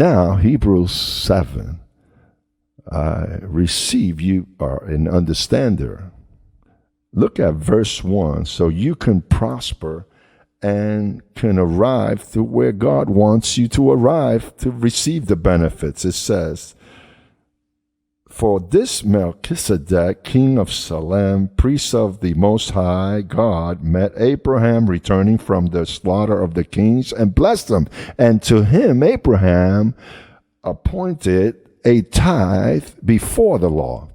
Now, Hebrews 7, receive you are an understander. Look at verse 1, so you can prosper and can arrive to where God wants you to arrive to receive the benefits. It says, for this Melchizedek, king of Salem, priest of the Most High God, met Abraham returning from the slaughter of the kings and blessed him. And to him, Abraham appointed a tithe before the law.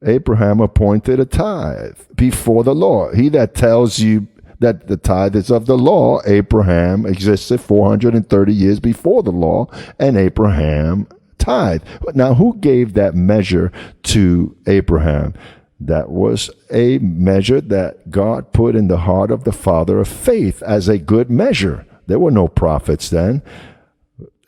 Abraham appointed a tithe before the law. He that tells you that the tithe is of the law, Abraham existed 430 years before the law, and Abraham tithe. Now, who gave that measure to Abraham? That was a measure that God put in the heart of the father of faith as a good measure. There were no prophets then.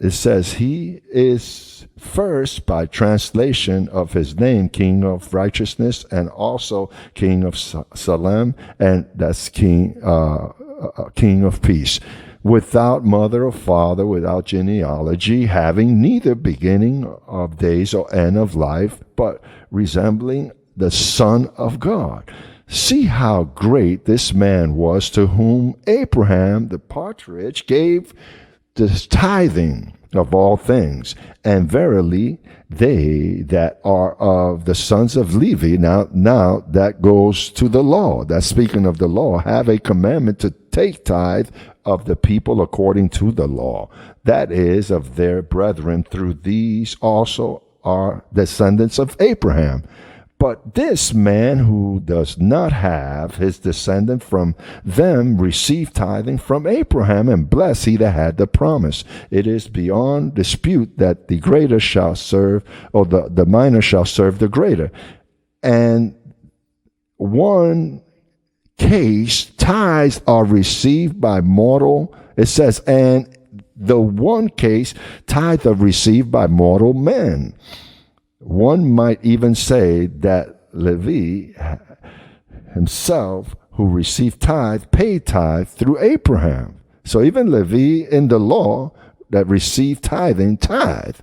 It says he is first by translation of his name, King of Righteousness, and also King of Salem, and that's King of Peace. Without mother or father, without genealogy, having neither beginning of days or end of life, but resembling the Son of God. See how great this man was, to whom Abraham the partridge gave the tithing of all things. And verily, they that are of the sons of Levi, now that goes to the law, that's speaking of the law, have a commandment to take tithe of the people according to the law, that is, of their brethren. Through these also are descendants of Abraham. But this man who does not have his descendant from them receive tithing from Abraham, and bless he that had the promise. It is beyond dispute that the greater shall serve, or the minor shall serve the greater. And one case, tithes are received by mortal, it says, and the one case, tithes are received by mortal men. One might even say that Levi himself, who received tithe, paid tithe through Abraham. So even Levi in the law that received tithing, tithe.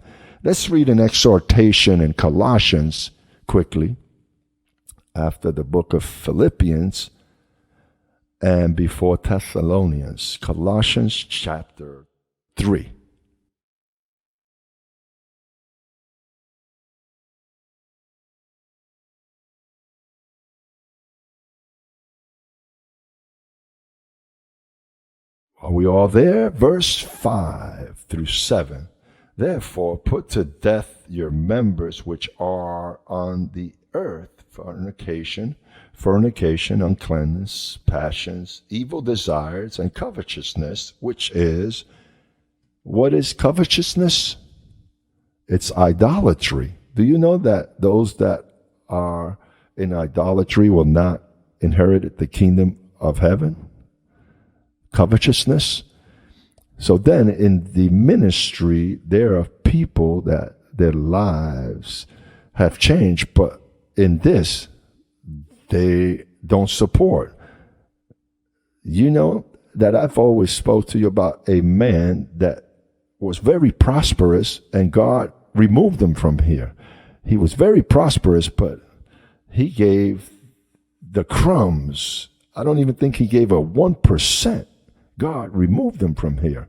Let's read an exhortation in Colossians quickly, after the book of Philippians and before Thessalonians. Colossians chapter 3. Are we all there? Verse 5 through 7. Therefore, put to death your members which are on the earth: fornication, uncleanness, passions, evil desires, and covetousness, which is, what is covetousness? It's idolatry. Do you know that those that are in idolatry will not inherit the kingdom of heaven? Covetousness. So then in the ministry, there are people that their lives have changed, but in this, they don't support. You know that I've always spoke to you about a man that was very prosperous, and God removed him from here. He was very prosperous, but he gave the crumbs. I don't even think he gave a 1%. God removed him from here.